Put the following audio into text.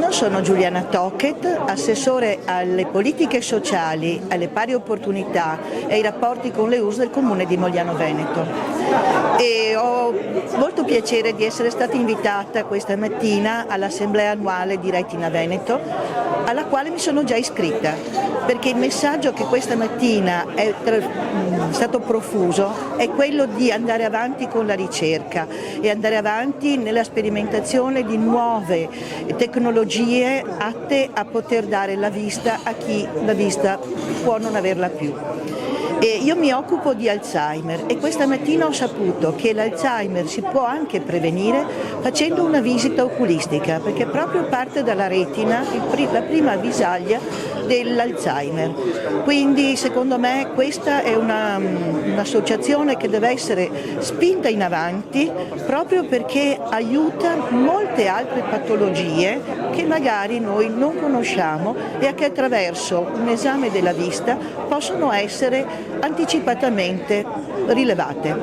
Sono Giuliana Tocchet, assessore alle politiche sociali, alle pari opportunità e ai rapporti con le USA del Comune di Mogliano Veneto. E ho molto piacere di essere stata invitata questa mattina all'assemblea annuale di Retina Veneto, alla quale mi sono già iscritta, perché il messaggio che questa mattina è stato profuso è quello di andare avanti con la ricerca e andare avanti nella sperimentazione di nuove tecnologie atte a poter dare la vista a chi la vista può non averla più. Io mi occupo di Alzheimer e questa mattina ho saputo che l'Alzheimer si può anche prevenire facendo una visita oculistica, perché proprio parte dalla retina la prima avvisaglia dell'Alzheimer. Quindi secondo me questa è un'associazione che deve essere spinta in avanti proprio perché aiuta molte altre patologie che magari noi non conosciamo e che attraverso un esame della vista possono essere anticipatamente rilevate.